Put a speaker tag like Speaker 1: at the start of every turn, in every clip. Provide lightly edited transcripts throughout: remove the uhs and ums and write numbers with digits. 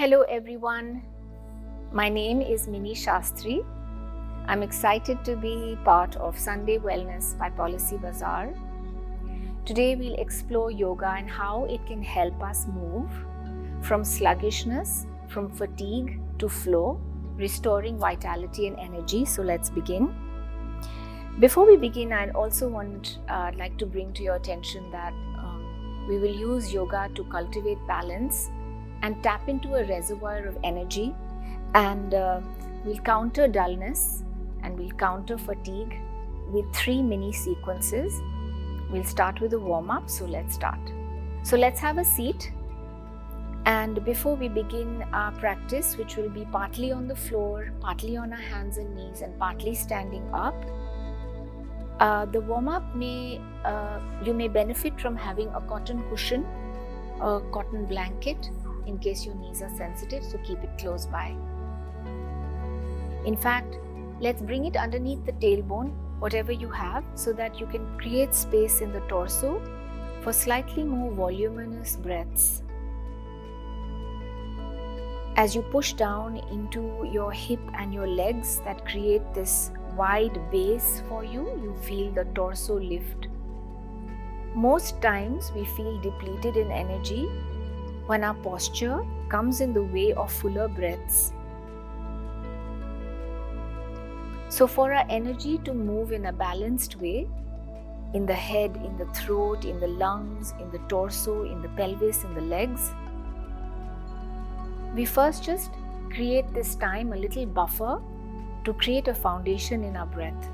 Speaker 1: Hello everyone, my name is Mini Shastri. I'm excited to be part of Sunday Wellness by Policybazaar. Today we'll explore yoga and how it can help us move from sluggishness, from fatigue to flow, restoring vitality and energy. So let's begin. Before we begin, I'd also like to bring to your attention that we will use yoga to cultivate balance and tap into a reservoir of energy, and we'll counter dullness and we'll counter fatigue with 3 mini sequences. We'll start with a warm-up, so let's start. So let's have a seat, and before we begin our practice, which will be partly on the floor, partly on our hands and knees, and partly standing up, the warm-up you may benefit from having a cotton cushion, a cotton blanket, in case your knees are sensitive, so keep it close by. In fact, let's bring it underneath the tailbone, whatever you have, so that you can create space in the torso for slightly more voluminous breaths. As you push down into your hip and your legs that create this wide base for you, you feel the torso lift. Most times we feel depleted in energy when our posture comes in the way of fuller breaths. So for our energy to move in a balanced way, in the head, in the throat, in the lungs, in the torso, in the pelvis, in the legs, we first just create this time a little buffer to create a foundation in our breath.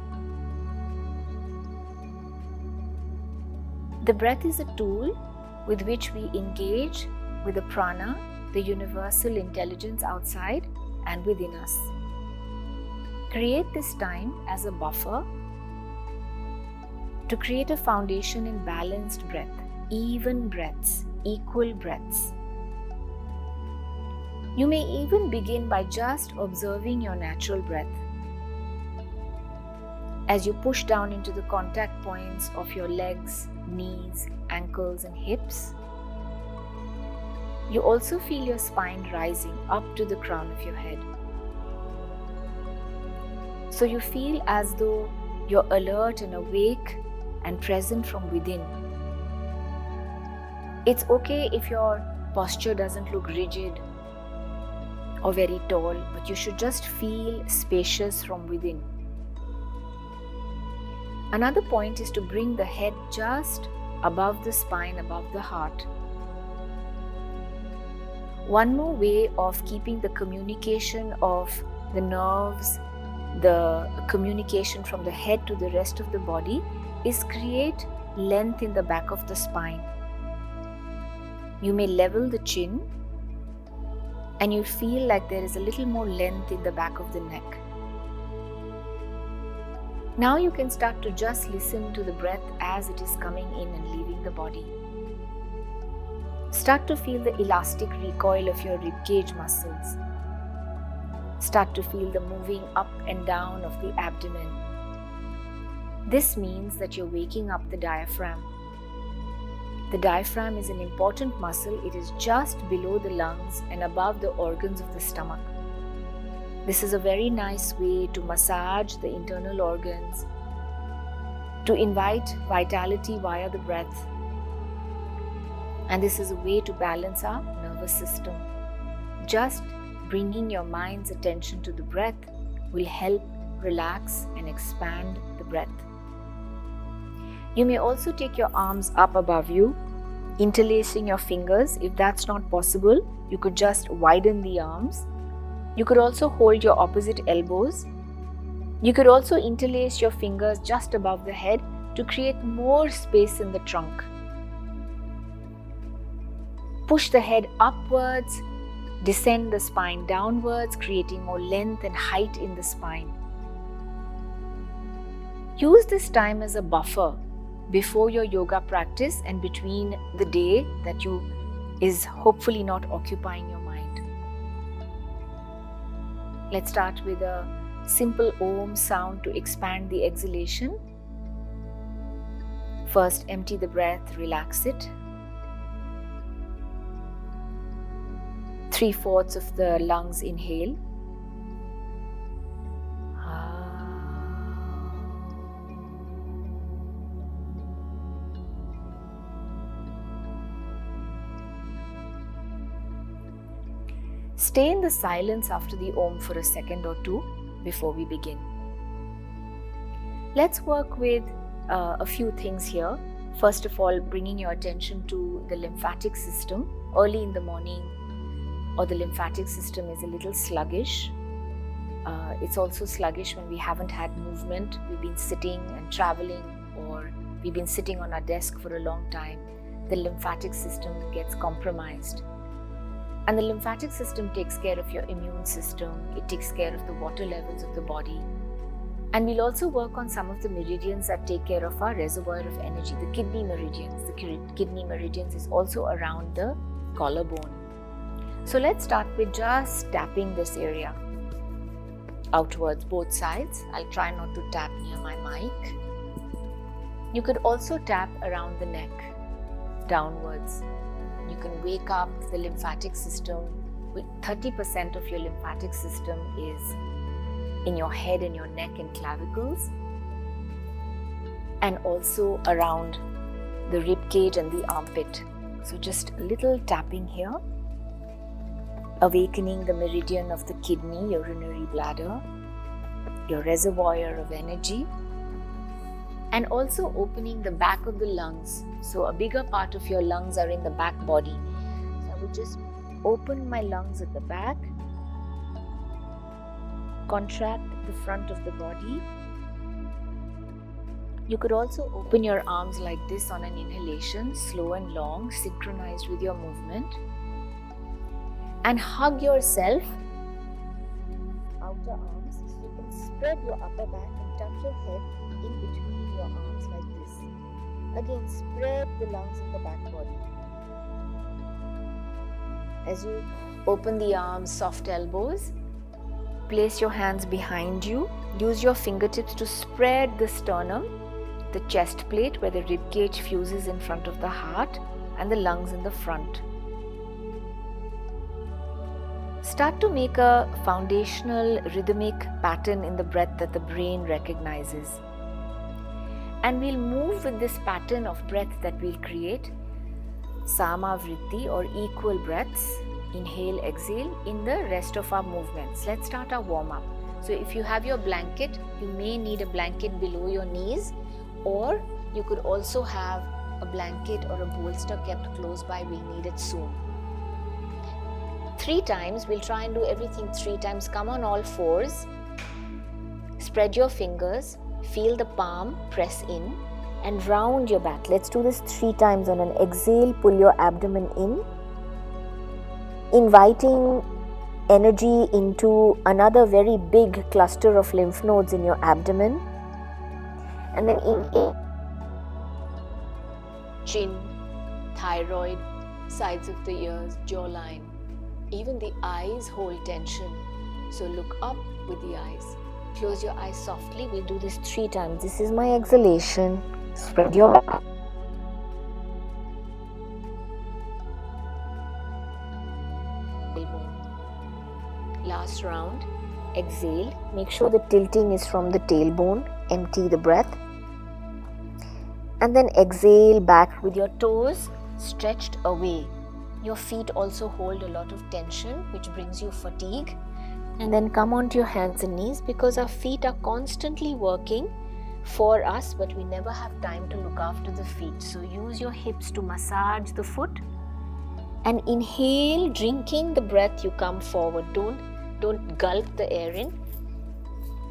Speaker 1: The breath is a tool with which we engage with the prana, the universal intelligence outside and within us. Create this time as a buffer to create a foundation in balanced breath, even breaths, equal breaths. You may even begin by just observing your natural breath. As you push down into the contact points of your legs, knees, ankles, and hips, you also feel your spine rising up to the crown of your head. So you feel as though you're alert and awake and present from within. It's okay if your posture doesn't look rigid or very tall, but you should just feel spacious from within. Another point is to bring the head just above the spine, above the heart. One more way of keeping the communication of the nerves, the communication from the head to the rest of the body, is create length in the back of the spine. You may level the chin and you feel like there is a little more length in the back of the neck. Now you can start to just listen to the breath as it is coming in and leaving the body. Start to feel the elastic recoil of your ribcage muscles. Start to feel the moving up and down of the abdomen. This means that you're waking up the diaphragm. The diaphragm is an important muscle. It is just below the lungs and above the organs of the stomach. This is a very nice way to massage the internal organs, to invite vitality via the breath. And this is a way to balance our nervous system. Just bringing your mind's attention to the breath will help relax and expand the breath. You may also take your arms up above you, interlacing your fingers. If that's not possible, you could just widen the arms. You could also hold your opposite elbows. You could also interlace your fingers just above the head to create more space in the trunk. Push the head upwards, descend the spine downwards, creating more length and height in the spine. Use this time as a buffer before your yoga practice and between the day that is hopefully not occupying your mind. Let's start with a simple Om sound to expand the exhalation. First, empty the breath, relax it. 3/4 of the lungs inhale. Stay in the silence after the Om for a second or two before we begin. Let's work with a few things here. First of all, bringing your attention to the lymphatic system. Early in the morning, or the lymphatic system is a little sluggish. It's also sluggish when we haven't had movement. We've been sitting and traveling, or we've been sitting on our desk for a long time. The lymphatic system gets compromised. And the lymphatic system takes care of your immune system. It takes care of the water levels of the body. And we'll also work on some of the meridians that take care of our reservoir of energy, the kidney meridians. The kidney meridians is also around the collarbone. So let's start with just tapping this area outwards, both sides. I'll try not to tap near my mic. You could also tap around the neck, downwards. You can wake up the lymphatic system. With 30% of your lymphatic system is in your head and your neck and clavicles, and also around the rib cage and the armpit. So just a little tapping here, awakening the meridian of the kidney, urinary bladder, your reservoir of energy, and also opening the back of the lungs. So a bigger part of your lungs are in the back body. So I would just open my lungs at the back, contract the front of the body. You could also open your arms like this on an inhalation, slow and long, synchronized with your movement. And hug yourself, outer arms. So you can spread your upper back and tuck your head in between your arms like this. Again, spread the lungs in the back body. As you open the arms, soft elbows, place your hands behind you. Use your fingertips to spread the sternum, the chest plate where the rib cage fuses in front of the heart, and the lungs in the front. Start to make a foundational rhythmic pattern in the breath that the brain recognizes. And we'll move with this pattern of breath that we'll create, samavritti, or equal breaths, inhale, exhale, in the rest of our movements. Let's start our warm-up. So if you have your blanket, you may need a blanket below your knees, or you could also have a blanket or a bolster kept close by. We'll need it soon. 3 times, we'll try and do everything 3 times. Come on all fours, spread your fingers, feel the palm, press in, and round your back. Let's do this 3 times. On an exhale, pull your abdomen in, inviting energy into another very big cluster of lymph nodes in your abdomen. And then inhale, chin, thyroid, sides of the ears, jawline. Even the eyes hold tension. So look up with the eyes. Close your eyes softly. We'll do this 3 times. This is my exhalation. Spread your back. Last round. Exhale. Make sure the tilting is from the tailbone. Empty the breath. And then exhale back with your toes stretched away. Your feet also hold a lot of tension, which brings you fatigue. And then come onto your hands and knees, because our feet are constantly working for us, but we never have time to look after the feet. So use your hips to massage the foot. And inhale, drinking the breath, you come forward. Don't gulp the air in.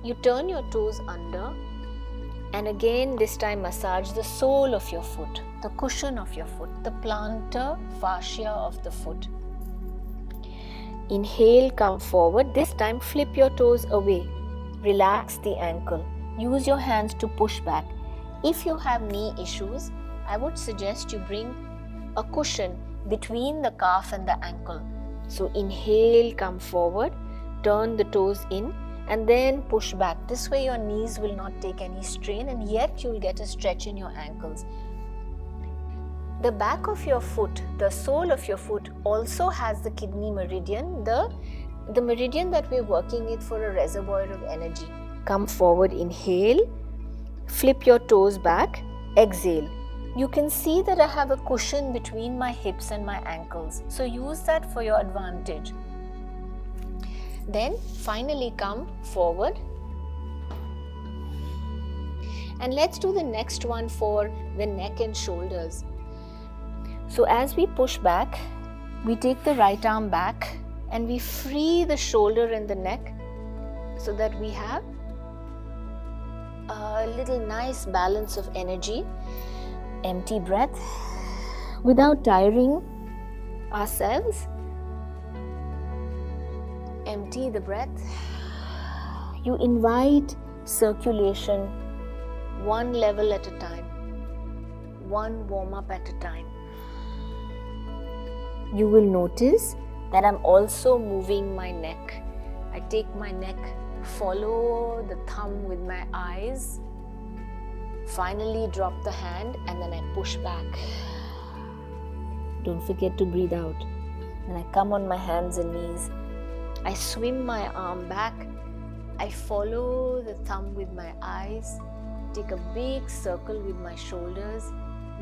Speaker 1: You turn your toes under, and again this time massage the sole of your foot, the cushion of your foot, the plantar fascia of the foot. Inhale, come forward. This time flip your toes away. Relax the ankle. Use your hands to push back. If you have knee issues, I would suggest you bring a cushion between the calf and the ankle. So inhale, come forward, turn the toes in, and then push back. This way your knees will not take any strain, and yet you will get a stretch in your ankles. The back of your foot, the sole of your foot also has the kidney meridian, the meridian that we're working with for a reservoir of energy. Come forward, inhale, flip your toes back, exhale. You can see that I have a cushion between my hips and my ankles. So use that for your advantage. Then finally come forward. And let's do the next one for the neck and shoulders. So as we push back, we take the right arm back and we free the shoulder and the neck so that we have a little nice balance of energy. Empty breath without tiring ourselves. Empty the breath. You invite circulation one level at a time, one warm up at a time. You will notice that I'm also moving my neck. I take my neck, follow the thumb with my eyes, finally drop the hand, and then I push back. Don't forget to breathe out. And I come on my hands and knees. I swim my arm back. I follow the thumb with my eyes. Take a big circle with my shoulders.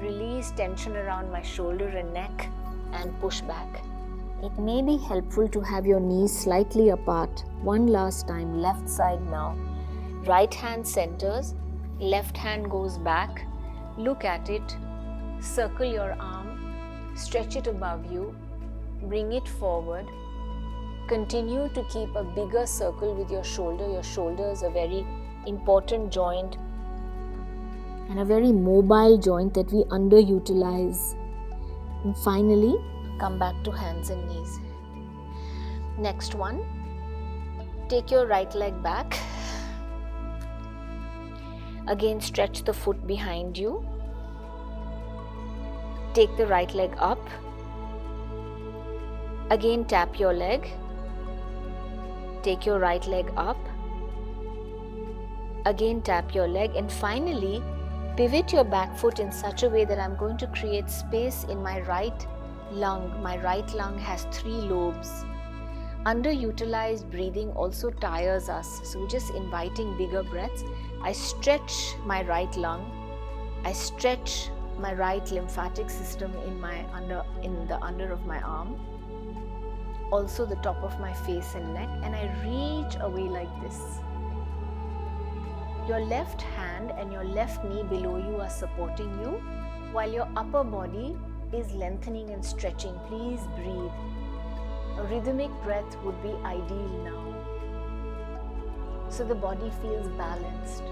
Speaker 1: Release tension around my shoulder and neck and push back. It may be helpful to have your knees slightly apart. One last time, left side now. Right hand centers, left hand goes back. Look at it. Circle your arm. Stretch it above you. Bring it forward. Continue to keep a bigger circle with your shoulder. Your shoulder is a very important joint and a very mobile joint that we underutilize. And finally, come back to hands and knees. Next one, take your right leg back. Again, stretch the foot behind you. Take the right leg up. Again, tap your leg. Take your right leg up. Again, tap your leg. And finally, pivot your back foot in such a way that I'm going to create space in my right lung. My right lung has 3 lobes. Underutilized breathing also tires us. So we're just inviting bigger breaths. I stretch my right lung. I stretch my right lymphatic system in the under of my arm. Also the top of my face and neck, and I reach away like this. Your left hand and your left knee below you are supporting you while your upper body is lengthening and stretching. Please breathe. A rhythmic breath would be ideal now, so the body feels balanced.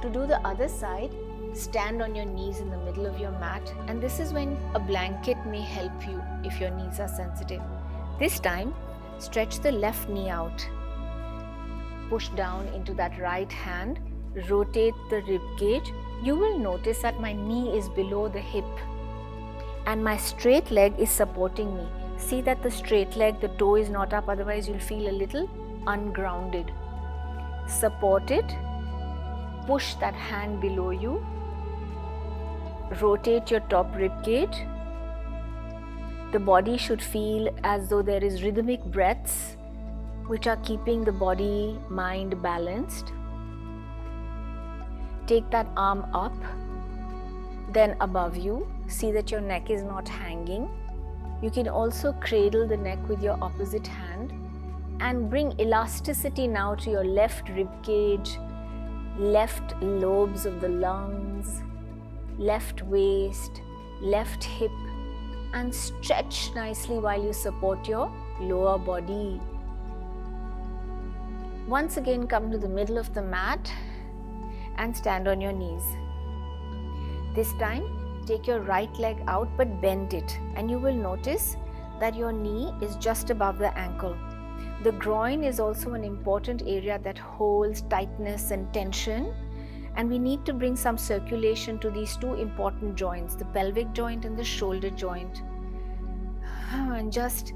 Speaker 1: To do the other side, stand on your knees in the middle of your mat, and this is when a blanket may help you if your knees are sensitive. This time, stretch the left knee out. Push down into that right hand, rotate the rib cage. You will notice that my knee is below the hip and my straight leg is supporting me. See that the straight leg, the toe is not up, otherwise you'll feel a little ungrounded. Support it, push that hand below you, rotate your top rib cage. The body should feel as though there is rhythmic breaths which are keeping the body, mind balanced. Take that arm up, then above you. See that your neck is not hanging. You can also cradle the neck with your opposite hand and bring elasticity now to your left rib cage, left lobes of the lungs, left waist, left hip, and stretch nicely while you support your lower body. Once again, come to the middle of the mat and stand on your knees. This time, take your right leg out but bend it, and you will notice that your knee is just above the ankle. The groin is also an important area that holds tightness and tension, and we need to bring some circulation to these 2 important joints, the pelvic joint and the shoulder joint. And just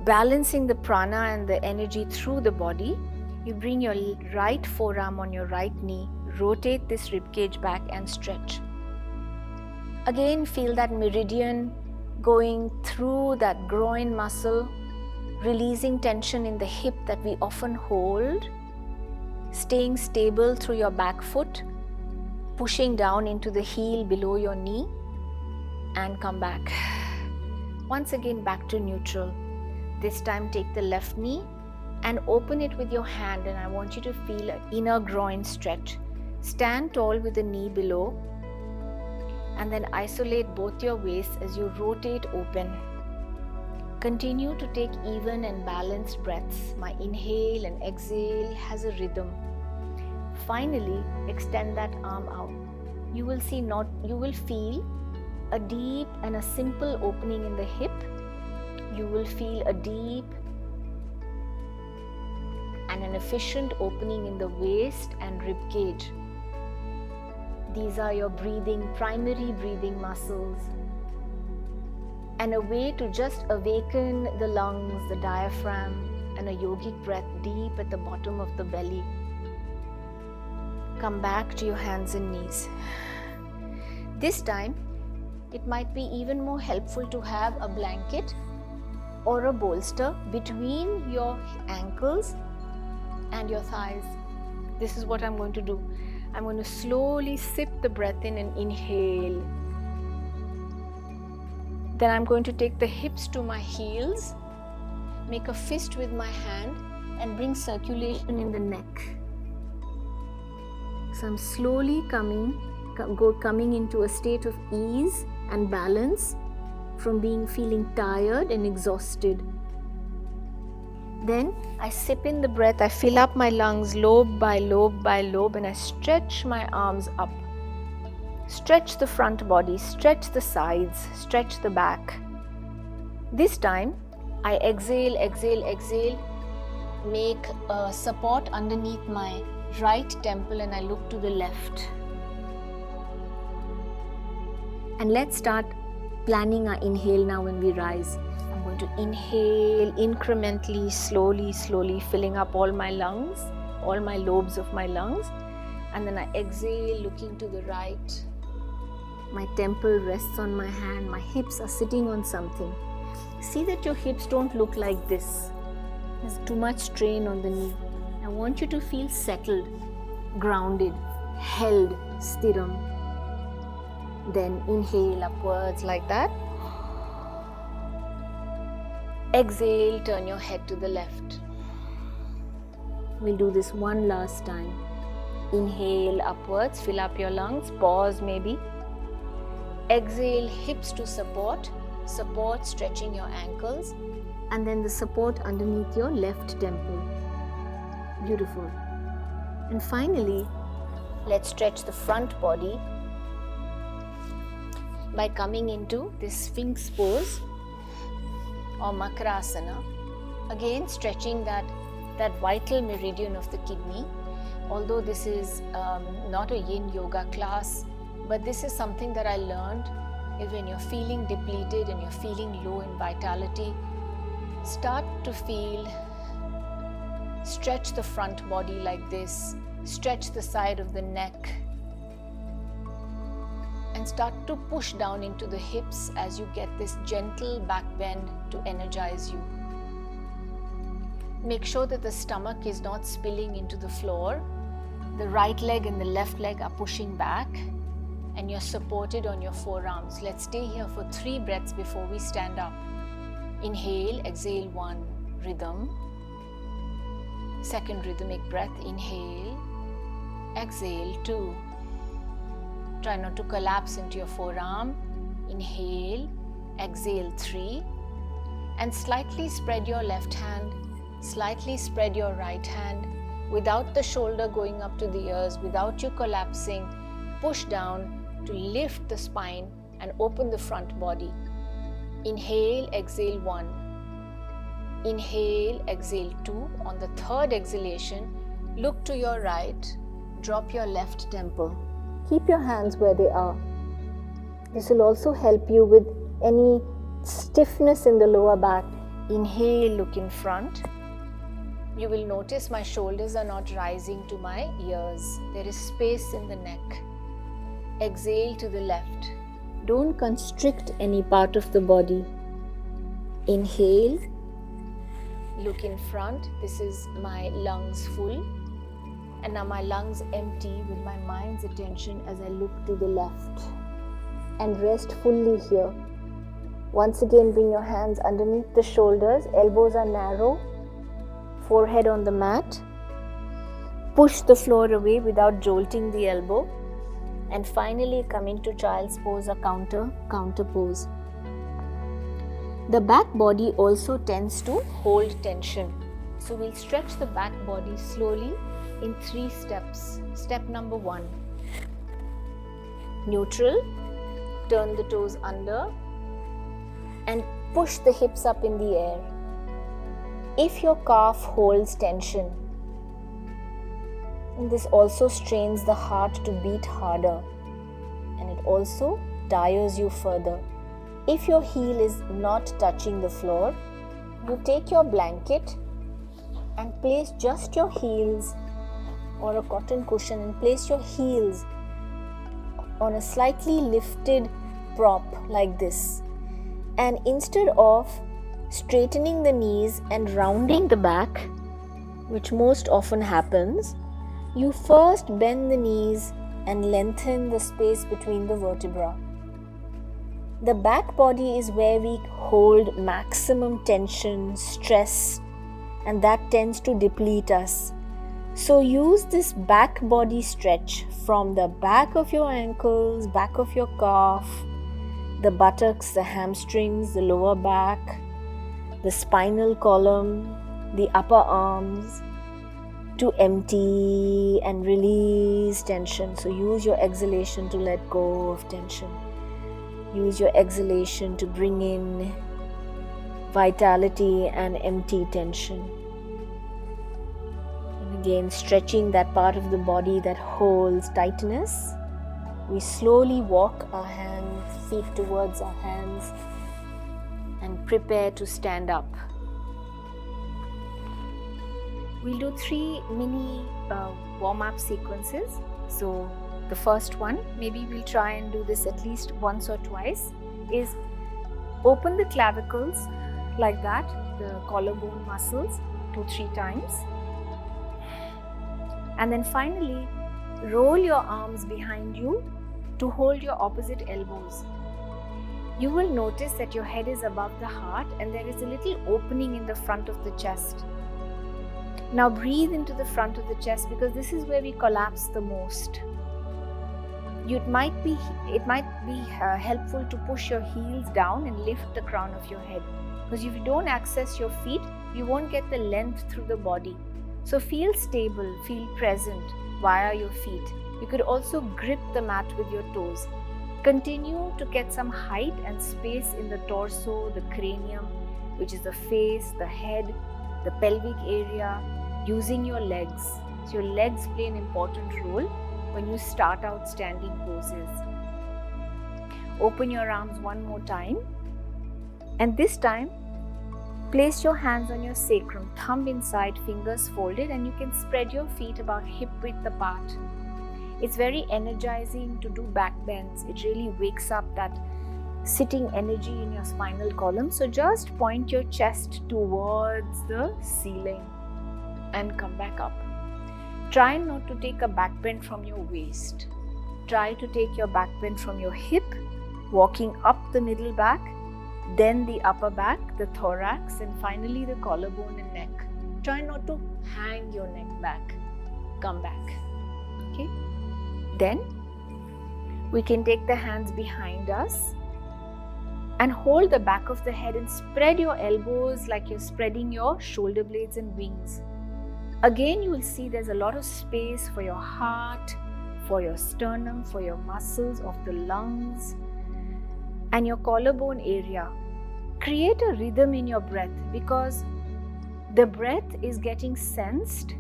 Speaker 1: balancing the prana and the energy through the body, you bring your right forearm on your right knee, rotate this ribcage back and stretch. Again, feel that meridian going through that groin muscle, releasing tension in the hip that we often hold, staying stable through your back foot, pushing down into the heel below your knee, and come back. Once again, back to neutral. This time, take the left knee and open it with your hand, and I want you to feel an inner groin stretch. Stand tall with the knee below, and then isolate both your waists as you rotate open. Continue to take even and balanced breaths. My inhale and exhale has a rhythm. Finally, extend that arm out. You will feel a deep and a simple opening in the hip. You will feel a deep and an efficient opening in the waist and rib cage. These are your primary breathing muscles, and a way to just awaken the lungs, the diaphragm, and a yogic breath deep at the bottom of the belly. Come back to your hands and knees. This time, it might be even more helpful to have a blanket or a bolster between your ankles and your thighs. This is what I'm going to do. I'm going to slowly sip the breath in and inhale. Then I'm going to take the hips to my heels, make a fist with my hand, and bring circulation in the neck. So I'm slowly coming into a state of ease and balance from feeling tired and exhausted. Then I sip in the breath, I fill up my lungs lobe by lobe by lobe, and I stretch my arms up. Stretch the front body, stretch the sides, stretch the back. This time, I exhale, make a support underneath my right temple, and I look to the left. And let's start planning our inhale now when we rise. I'm going to inhale incrementally, slowly, filling up all my lungs, all my lobes of my lungs. And then I exhale, looking to the right. My temple rests on my hand. My hips are sitting on something. See that your hips don't look like this. There's too much strain on the knee. I want you to feel settled, grounded, held, stiram. Then inhale upwards like that. Exhale, turn your head to the left. We'll do this one last time. Inhale upwards, fill up your lungs, pause maybe. Exhale, hips to support, stretching your ankles, and then the support underneath your left temple. Beautiful. And finally, let's stretch the front body by coming into this Sphinx pose or Makarasana. Again, stretching that vital meridian of the kidney. Although this is not a yin yoga class, but this is something that I learned is when you're feeling depleted and you're feeling low in vitality, start to stretch the front body like this, stretch the side of the neck, and start to push down into the hips as you get this gentle back bend to energize you. Make sure that the stomach is not spilling into the floor. The right leg and the left leg are pushing back, and you're supported on your forearms. Let's stay here for 3 breaths before we stand up. Inhale, exhale 1, rhythm. Second rhythmic breath, inhale, exhale 2. Try not to collapse into your forearm. Inhale, exhale 3. And slightly spread your left hand, slightly spread your right hand, without the shoulder going up to the ears, without you collapsing. Push down to lift the spine and open the front body. Inhale, exhale 1. Inhale, exhale 2. On the third exhalation, look to your right, drop your left temple. Keep your hands where they are. This will also help you with any stiffness in the lower back. Inhale, look in front. You will notice my shoulders are not rising to my ears. There is space in the neck. Exhale to the left. Don't constrict any part of the body. Inhale, look in front. This is my lungs full. And now my lungs empty with my mind's attention as I look to the left. And rest fully here. Once again, bring your hands underneath the shoulders. Elbows are narrow. Forehead on the mat. Push the floor away without jolting the elbow. And finally come into child's pose or counter pose. The back body also tends to hold tension. So we'll stretch the back body slowly in 3 steps. Step number 1. Neutral. Turn the toes under and push the hips up in the air. If your calf holds tension, and this also strains the heart to beat harder, and it also tires you further. If your heel is not touching the floor, you take your blanket and place just your heels, or a cotton cushion, and place your heels on a slightly lifted prop like this. And instead of straightening the knees and rounding the back, which most often happens, you first bend the knees and lengthen the space between the vertebra. The back body is where we hold maximum tension, stress, and that tends to deplete us. So use this back body stretch from the back of your ankles, back of your calf, the buttocks, the hamstrings, the lower back, the spinal column, the upper arms, to empty and release tension. So use your exhalation to let go of tension. Use your exhalation to bring in vitality and empty tension. Again, stretching that part of the body that holds tightness. We slowly walk our feet towards our hands and prepare to stand up. We'll do 3 mini warm-up sequences. So the first one, maybe we'll try and do this at least once or twice, is open the clavicles like that, the collarbone muscles 2-3 times. And then finally, roll your arms behind you to hold your opposite elbows. You will notice that your head is above the heart and there is a little opening in the front of the chest. Now breathe into the front of the chest, because this is where we collapse the most. It might be helpful to push your heels down and lift the crown of your head, because if you don't access your feet, you won't get the length through the body. So feel stable, feel present via your feet. You could also grip the mat with your toes. Continue to get some height and space in the torso, the cranium, which is the face, the head, the pelvic area, using your legs. So your legs play an important role when you start out standing poses. Open your arms one more time, and this time place your hands on your sacrum, thumb inside, fingers folded, and you can spread your feet about hip width apart. It's very energizing to do back bends. It really wakes up that sitting energy in your spinal column. So just point your chest towards the ceiling and come back up. Try not to take a back bend from your waist. Try to take your back bend from your hip, walking up the middle back, then the upper back, the thorax, and finally the collarbone and neck. Try not to hang your neck back. Come back. Okay? Then we can take the hands behind us and hold the back of the head and spread your elbows like you're spreading your shoulder blades and wings. Again, you will see there's a lot of space for your heart, for your sternum, for your muscles of the lungs and your collarbone area. Create a rhythm in your breath, because the breath is getting sensed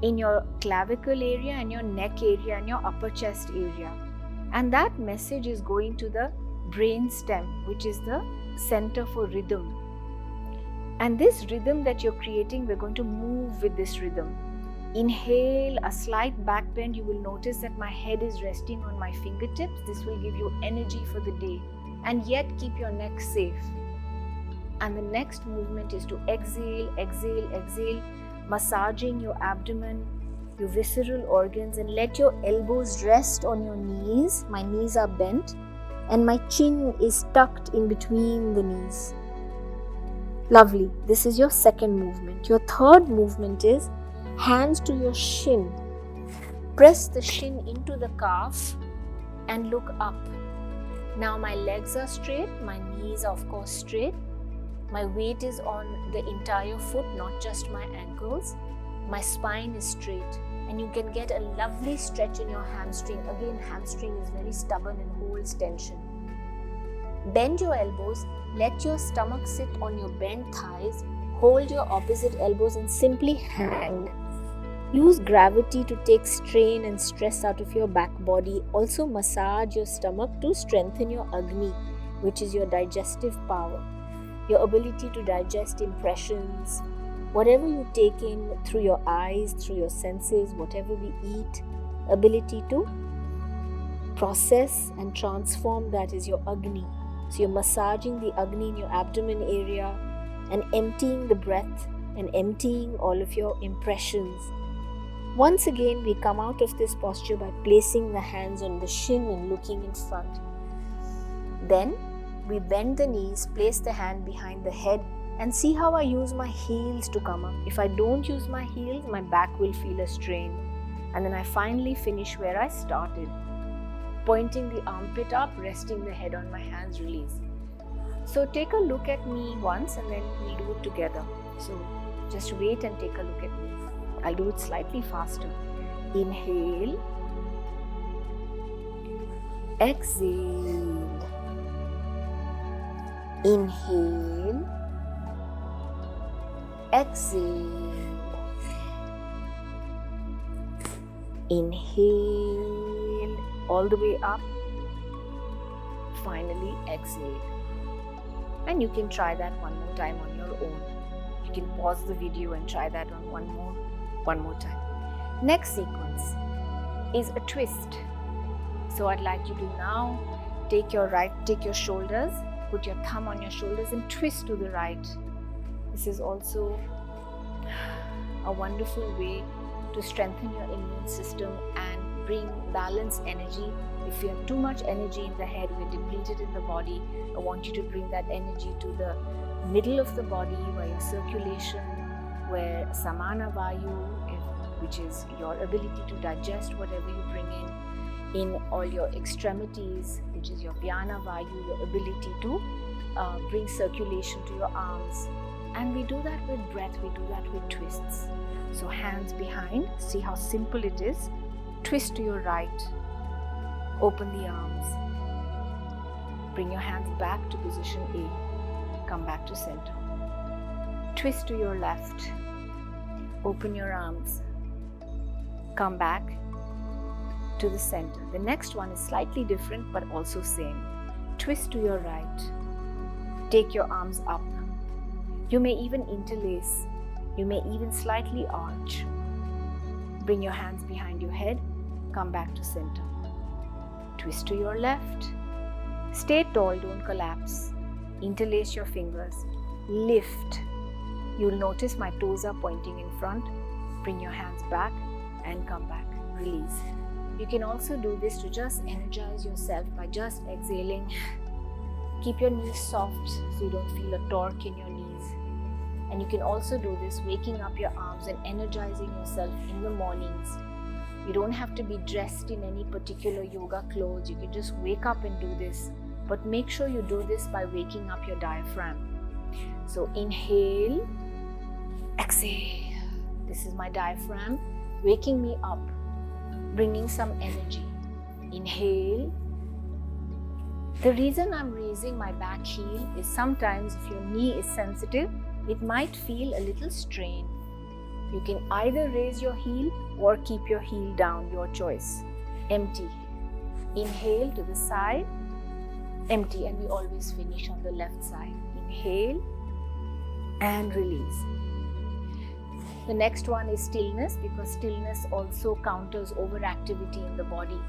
Speaker 1: in your clavicle area and your neck area and your upper chest area. And that message is going to the brain stem, which is the center for rhythm. And this rhythm that you're creating, we're going to move with this rhythm. Inhale, a slight back bend. You will notice that my head is resting on my fingertips. This will give you energy for the day and yet keep your neck safe. And the next movement is to exhale, exhale, exhale, massaging your abdomen, your visceral organs, and let your elbows rest on your knees. My knees are bent and my chin is tucked in between the knees. Lovely. This is your second movement. Your third movement is hands to your shin. Press the shin into the calf and look up. Now my legs are straight, my knees are of course straight. My weight is on the entire foot, not just my ankles. My spine is straight and you can get a lovely stretch in your hamstring. Again, hamstring is very stubborn and holds tension. Bend your elbows, let your stomach sit on your bent thighs, hold your opposite elbows and simply hang. Use gravity to take strain and stress out of your back body. Also massage your stomach to strengthen your Agni, which is your digestive power. Your ability to digest impressions, whatever you take in through your eyes, through your senses, whatever we eat, ability to process and transform that is your Agni. So you're massaging the Agni in your abdomen area and emptying the breath and emptying all of your impressions. Once again, we come out of this posture by placing the hands on the shin and looking in front. Then we bend the knees, place the hand behind the head and see how I use my heels to come up. If I don't use my heels, my back will feel a strain. And then I finally finish where I started. Pointing the armpit up, resting the head on my hands, release. So take a look at me once and then we'll do it together. So just wait and take a look at me. I'll do it slightly faster. Inhale. Exhale. Inhale. Exhale. Inhale. All the way up. Finally exhale. And you can try that one more time on your own. You can pause the video and try that on one more time. Next sequence is a twist. So I'd like you to now take your shoulders, put your thumb on your shoulders and twist to the right. This is also a wonderful way to strengthen your immune system and bring balanced energy. If you have too much energy in the head, we're depleted in the body. I want you to bring that energy to the middle of the body where your circulation, where Samana Vayu, which is your ability to digest whatever you bring in all your extremities, which is your Vyana Vayu, your ability to bring circulation to your arms. And we do that with breath, we do that with twists. So hands behind, see how simple it is. Twist to your right, open the arms, bring your hands back to position A, come back to center. Twist to your left, open your arms, come back to the center. The next one is slightly different but also same. Twist to your right, take your arms up. You may even interlace, you may even slightly arch. Bring your hands behind your head, come back to center. Twist to your left, stay tall, don't collapse. Interlace your fingers, lift. You'll notice my toes are pointing in front. Bring your hands back and come back, release. You can also do this to just energize yourself by just exhaling. Keep your knees soft so you don't feel a torque in your knees. And you can also do this waking up your arms and energizing yourself in the mornings. You don't have to be dressed in any particular yoga clothes. You can just wake up and do this. But make sure you do this by waking up your diaphragm. So inhale, exhale. This is my diaphragm waking me up, bringing some energy. Inhale. The reason I'm raising my back heel is sometimes if your knee is sensitive, it might feel a little strained. You can either raise your heel or keep your heel down, your choice. Empty. Inhale to the side, empty, and we always finish on the left side. Inhale and release. The next one is stillness, because stillness also counters overactivity in the body.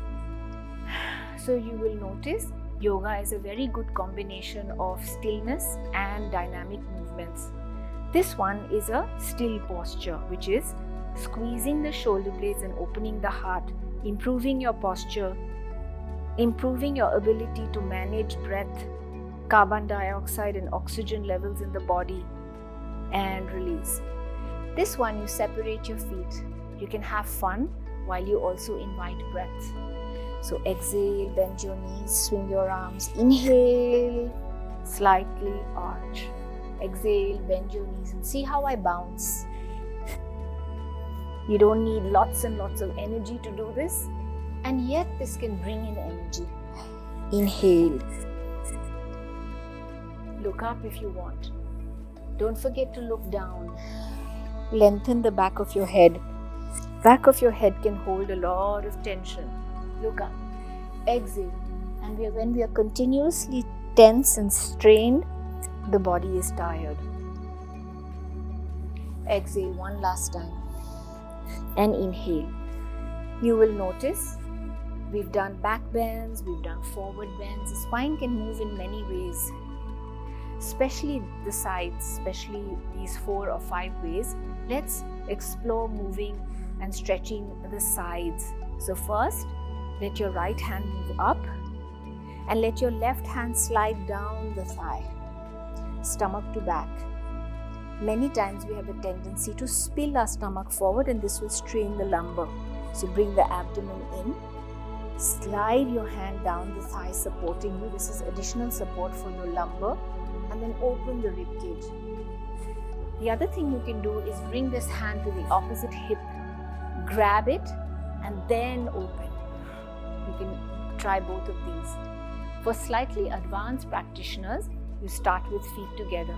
Speaker 1: So you will notice yoga is a very good combination of stillness and dynamic movements. This one is a still posture, which is squeezing the shoulder blades and opening the heart, improving your posture, improving your ability to manage breath, carbon dioxide and oxygen levels in the body, and release. This one, you separate your feet. You can have fun while you also invite breath. So exhale, bend your knees, swing your arms. Inhale, slightly arch. Exhale, bend your knees, and see how I bounce. You don't need lots and lots of energy to do this, and yet this can bring in energy. Inhale. Look up if you want. Don't forget to look down. Lengthen the back of your head. Back of your head can hold a lot of tension. Look up. Exhale. And when we are continuously tense and strained, the body is tired. Exhale one last time. And inhale. You will notice we've done back bends, we've done forward bends. The spine can move in many ways, especially the sides, especially these 4 or 5 ways. Let's explore moving and stretching the sides. So first, let your right hand move up and let your left hand slide down the thigh, stomach to back. Many times we have a tendency to spill our stomach forward, and this will strain the lumbar. So bring the abdomen in, slide your hand down the thigh supporting you. This is additional support for your lumbar, and then open the rib cage. The other thing you can do is bring this hand to the opposite hip, grab it, and then open. You can try both of these. For slightly advanced practitioners, you start with feet together.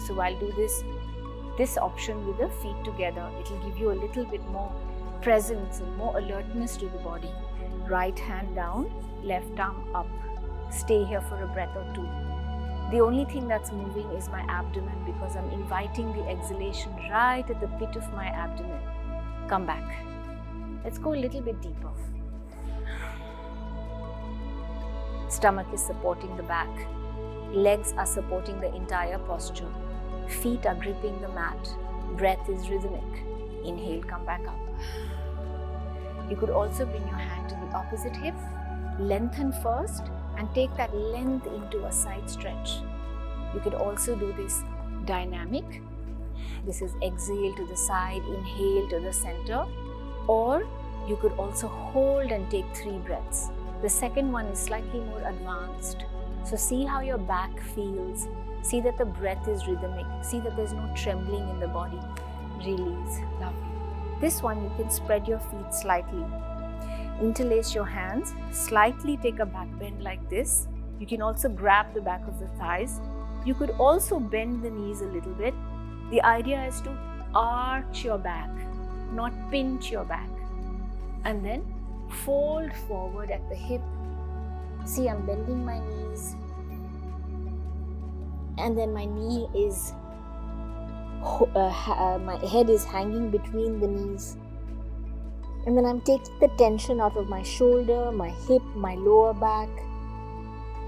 Speaker 1: So I'll do this option with the feet together. It will give you a little bit more presence and more alertness to the body. Right hand down, left arm up. Stay here for a breath or two. The only thing that's moving is my abdomen, because I'm inviting the exhalation right at the pit of my abdomen. Come back. Let's go a little bit deeper. Stomach is supporting the back. Legs are supporting the entire posture. Feet are gripping the mat. Breath is rhythmic. Inhale, come back up. You could also bring your hand to the opposite hip. Lengthen first and take that length into a side stretch. You could also do this dynamic. This is exhale to the side, inhale to the center. Or you could also hold and take 3 breaths. The second one is slightly more advanced. So see how your back feels. See that the breath is rhythmic. See that there's no trembling in the body. Release. Lovely. This one, you can spread your feet slightly. Interlace your hands. Slightly take a back bend like this. You can also grab the back of the thighs. You could also bend the knees a little bit. The idea is to arch your back, not pinch your back. And then fold forward at the hip. See, I'm bending my knees. And then my knee is, my head is hanging between the knees. And then I'm taking the tension out of my shoulder, my hip, my lower back,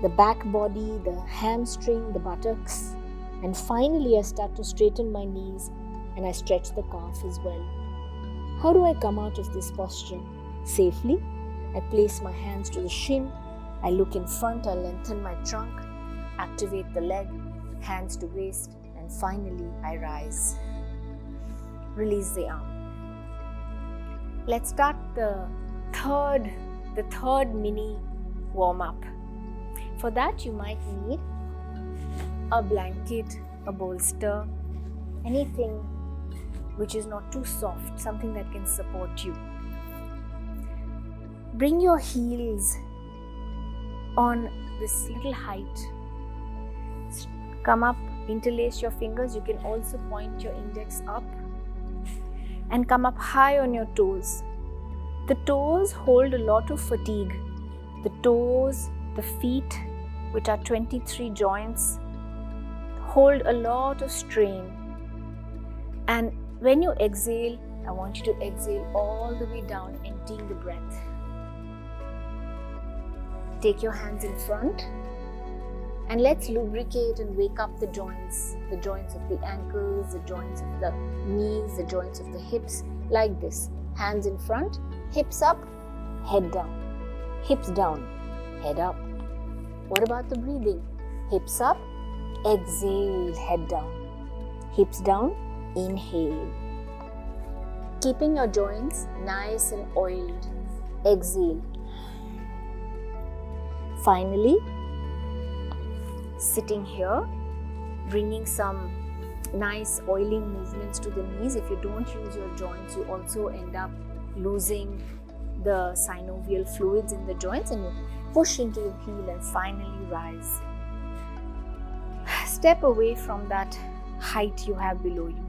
Speaker 1: the back body, the hamstring, the buttocks. And finally, I start to straighten my knees and I stretch the calf as well. How do I come out of this posture? Safely, I place my hands to the shin. I look in front, I lengthen my trunk, activate the leg, hands to waist, and finally I rise. Release the arm. Let's start the third mini warm-up. For that, you might need a blanket, a bolster, anything which is not too soft, something that can support you. Bring your heels on this little height. Come up, interlace your fingers. You can also point your index up and come up high on your toes. The toes hold a lot of fatigue. The toes, the feet, which are 23 joints, hold a lot of strain. And When you exhale, I want you to exhale all the way down, emptying the breath. Take your hands in front and let's lubricate and wake up the joints of the ankles, the joints of the knees, the joints of the hips, like this. Hands in front, hips up, head down. Hips down, head up. What about the breathing? Hips up, exhale, head down. Hips down, inhale. Keeping your joints nice and oiled. Exhale. Finally, sitting here, bringing some nice oiling movements to the knees. If you don't use your joints, you also end up losing the synovial fluids in the joints, and you push into your heel and finally rise. Step away from that height you have below you.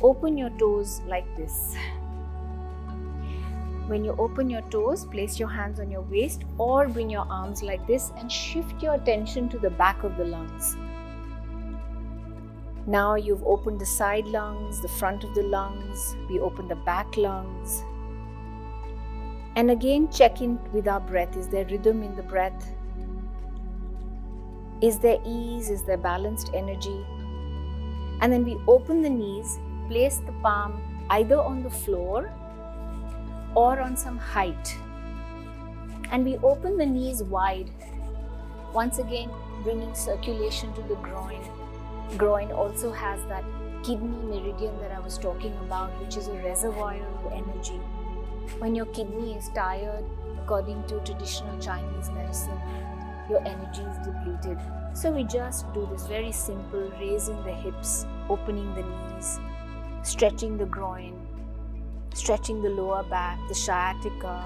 Speaker 1: Open your toes like this. When you open your toes, place your hands on your waist or bring your arms like this and shift your attention to the back of the lungs. Now you've opened the side lungs, the front of the lungs, we open the back lungs. And again, check in with our breath. Is there rhythm in the breath? Is there ease? Is there balanced energy? And then we open the knees, place the palm either on the floor or on some height. And we open the knees wide. Once again, bringing circulation to the groin. Groin also has that kidney meridian that I was talking about, which is a reservoir of energy. When your kidney is tired, according to traditional Chinese medicine, your energy is depleted. So we just do this very simple, raising the hips, opening the knees, stretching the groin, stretching the lower back, the sciatica,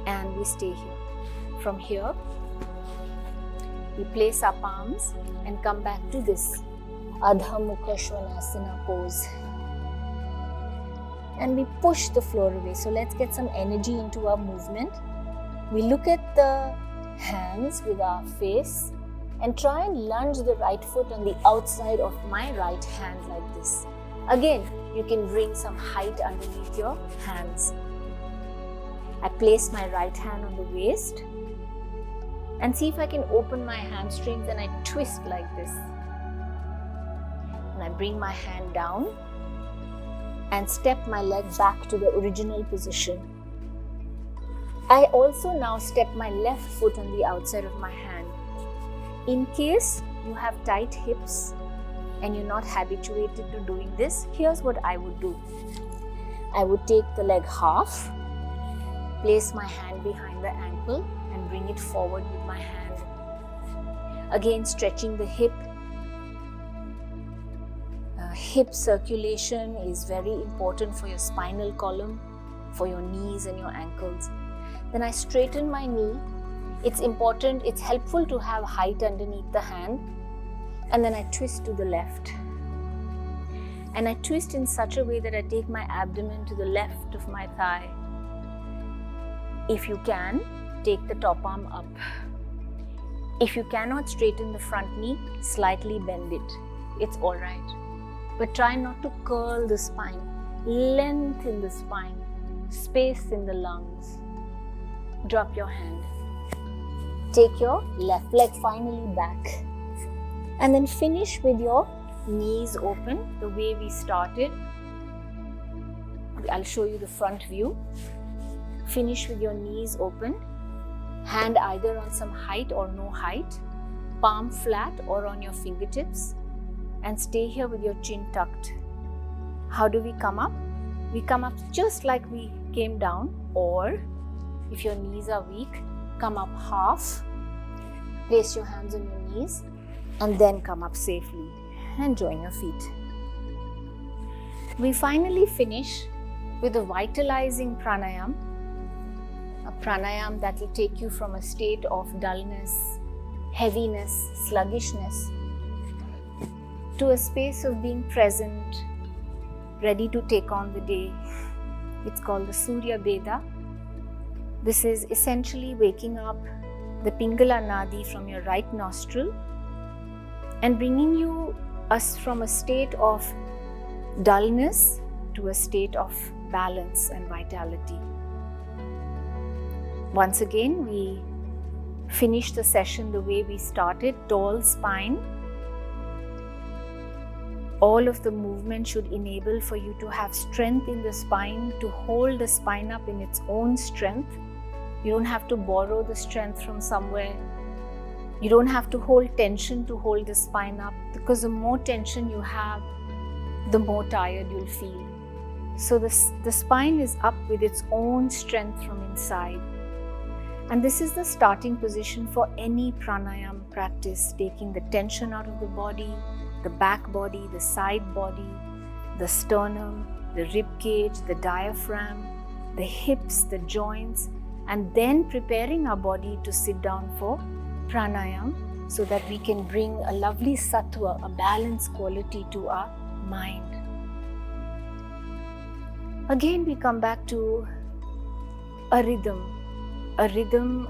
Speaker 1: and we stay here. From here, we place our palms and come back to this Adha Mukha Svanasana pose. And we push the floor away. So let's get some energy into our movement. We look at the hands with our face and try and lunge the right foot on the outside of my right hand like this. Again, you can bring some height underneath your hands. I place my right hand on the waist and see if I can open my hamstrings, and I twist like this. And I bring my hand down and step my leg back to the original position. I also now step my left foot on the outside of my hand. In case you have tight hips and you're not habituated to doing this, here's what I would do. I would take the leg half, place my hand behind the ankle and bring it forward with my hand. Again, stretching the hip. Hip circulation is very important for your spinal column, for your knees and your ankles. Then I straighten my knee. It's important, it's helpful to have height underneath the hand. And then I twist to the left. And I twist in such a way that I take my abdomen to the left of my thigh. If you can, take the top arm up. If you cannot straighten the front knee, slightly bend it. It's alright. But try not to curl the spine. Length in the spine. Space in the lungs. Drop your hand. Take your left leg finally back. And then finish with your knees open the way we started. I'll show you the front view. Finish with your knees open. Hand either on some height or no height. Palm flat or on your fingertips. And stay here with your chin tucked. How do we come up? We come up just like we came down, or if your knees are weak, come up half. Place your hands on your knees and then come up safely and join your feet. We finally finish with a vitalizing pranayama, a pranayama that will take you from a state of dullness, heaviness, sluggishness to a space of being present, ready to take on the day. It's called the Surya Veda. This is essentially waking up the Pingala Nadi from your right nostril and bringing you us from a state of dullness to a state of balance and vitality. Once again, we finish the session the way we started, tall spine. All of the movement should enable for you to have strength in the spine, to hold the spine up in its own strength. You don't have to borrow the strength from somewhere. You don't have to hold tension to hold the spine up, because the more tension you have, the more tired you'll feel. So the spine is up with its own strength from inside. And this is the starting position for any pranayama practice, taking the tension out of the body, the back body, the side body, the sternum, the rib cage, the diaphragm, the hips, the joints, and then preparing our body to sit down for pranayama, so that we can bring a lovely sattva, a balanced quality to our mind. Again, we come back to a rhythm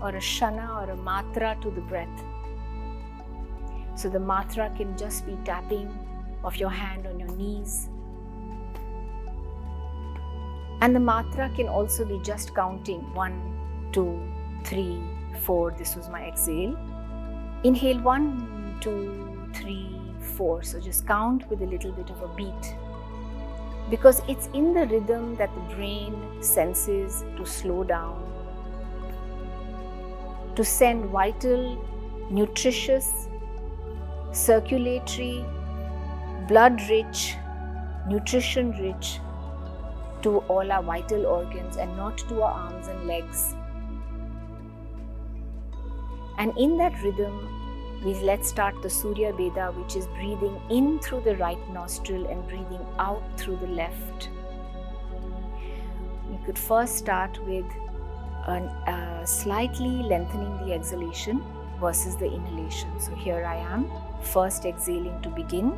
Speaker 1: or a shana or a matra to the breath. So the matra can just be tapping of your hand on your knees. And the matra can also be just counting 1, 2, 3, 4. This was my exhale. Inhale 1, 2, 3, 4. So just count with a little bit of a beat. Because it's in the rhythm that the brain senses to slow down, to send vital, nutritious, circulatory, blood-rich, nutrition-rich to all our vital organs and not to our arms and legs. And in that rhythm, let's start the Surya Veda, which is breathing in through the right nostril and breathing out through the left. You could first start with slightly lengthening the exhalation versus the inhalation. So here I am, first exhaling to begin.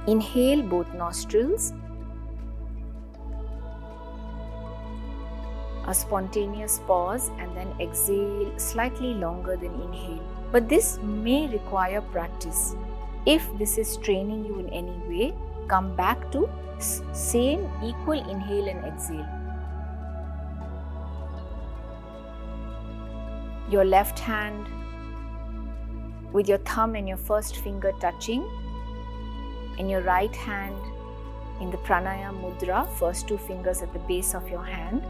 Speaker 1: Inhale both nostrils. A spontaneous pause, and then exhale slightly longer than inhale. But this may require practice. If this is straining you in any way, come back to same equal inhale and exhale. Your left hand with your thumb and your first finger touching, and your right hand in the pranayama mudra, first two fingers at the base of your hand.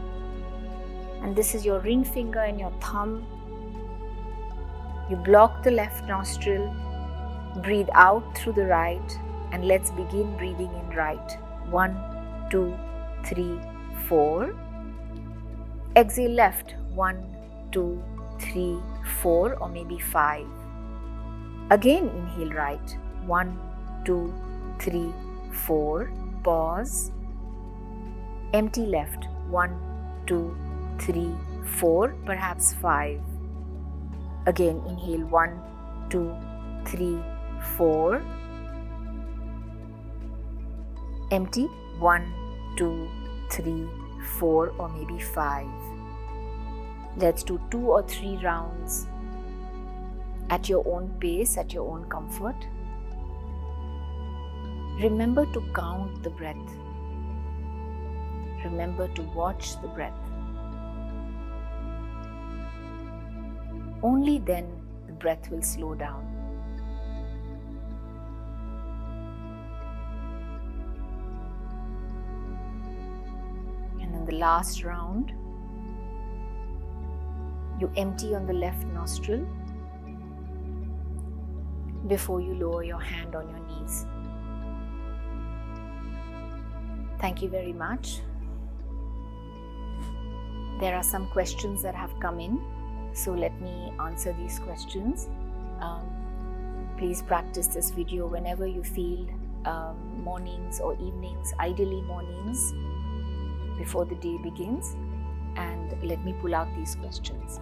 Speaker 1: And this is your ring finger and your thumb. You block the left nostril, breathe out through the right, and let's begin breathing in right. 1, 2, 3, 4. Exhale left. 1, 2, 3, 4, or maybe 5. Again inhale right. 1, 2, 3, 4. Pause. Empty left. 1, 2, 3, 4, perhaps 5. Again inhale 1, 2, 3, 4. Empty 1, 2, 3, 4, or maybe 5. Let's do 2 or 3 rounds at your own pace, at your own comfort. Remember to count the breath. Remember to watch the breath. Only then the breath will slow down. And in the last round, you empty on the left nostril before you lower your hand on your knees. Thank you very much. There are some questions that have come in, so let me answer these questions. Please practice this video whenever you feel, mornings or evenings, ideally mornings before the day begins. And let me pull out these questions.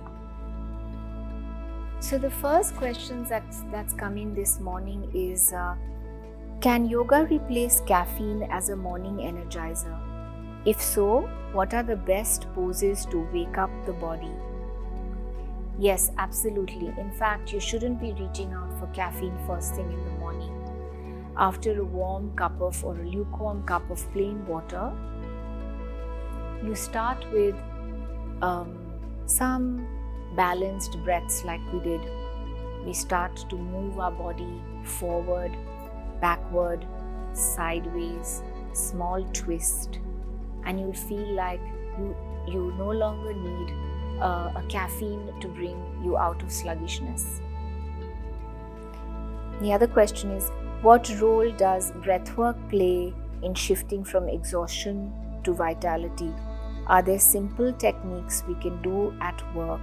Speaker 1: So the first question that's come in this morning is, can yoga replace caffeine as a morning energizer? If so, what are the best poses to wake up the body? Yes, absolutely. In fact, you shouldn't be reaching out for caffeine first thing in the morning. after a warm cup of or a lukewarm cup of plain water, you start with some balanced breaths like we did. We start to move our body forward, backward, sideways, small twist, and you'll feel like you no longer need a caffeine to bring you out of sluggishness. The other question is, what role does breathwork play in shifting from exhaustion to vitality? Are there simple techniques we can do at work?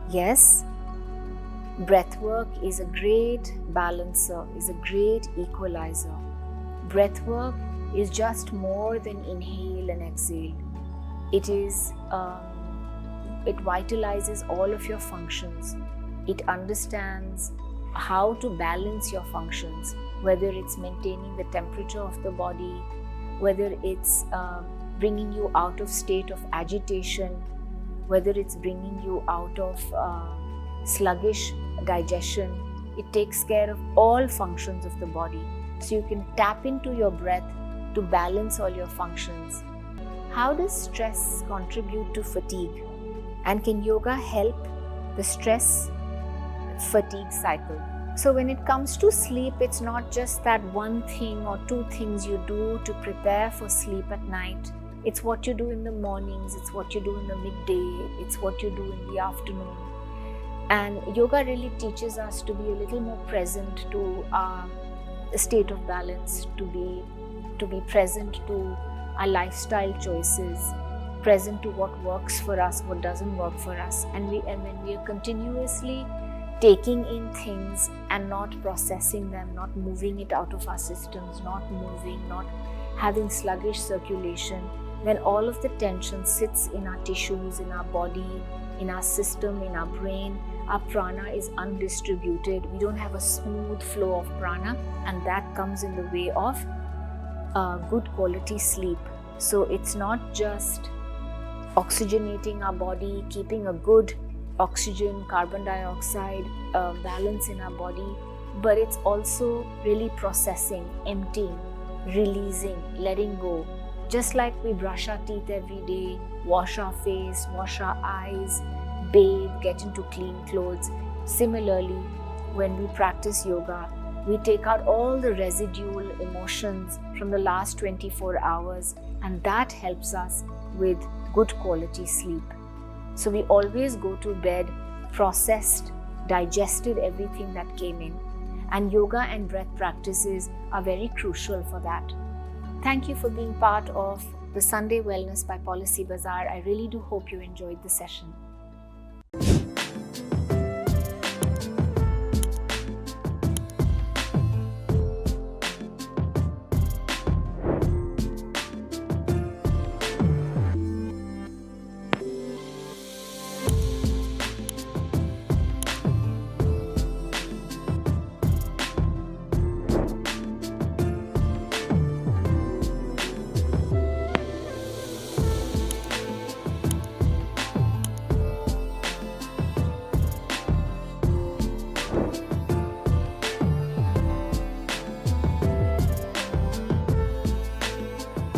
Speaker 1: Yes, breathwork is a great balancer, is a great equalizer. Breathwork is just more than inhale and exhale. It vitalizes all of your functions. It understands how to balance your functions, whether it's maintaining the temperature of the body, whether it's bringing you out of state of agitation, whether it's bringing you out of sluggish digestion. It takes care of all functions of the body. So you can tap into your breath to balance all your functions. How does stress contribute to fatigue? And can yoga help the stress fatigue cycle? So when it comes to sleep, it's not just that one thing or two things you do to prepare for sleep at night. It's what you do in the mornings, it's what you do in the midday, it's what you do in the afternoon. And yoga really teaches us to be a little more present to our state of balance, to be present to our lifestyle choices, present to what works for us, what doesn't work for us. And when we are continuously taking in things and not processing them, not moving it out of our systems, not having sluggish circulation, when all of the tension sits in our tissues, in our body, in our system, in our brain, our prana is undistributed. We don't have a smooth flow of prana, and that comes in the way of good quality sleep. So it's not just oxygenating our body, keeping a good oxygen, carbon dioxide balance in our body, but it's also really processing, emptying, releasing, letting go. Just like we brush our teeth every day, wash our face, wash our eyes, bathe, get into clean clothes. Similarly, when we practice yoga, we take out all the residual emotions from the last 24 hours, and that helps us with good quality sleep. So we always go to bed processed, digested everything that came in. And yoga and breath practices are very crucial for that. Thank you for being part of the Sunday Wellness by Policybazaar. I really do hope you enjoyed the session.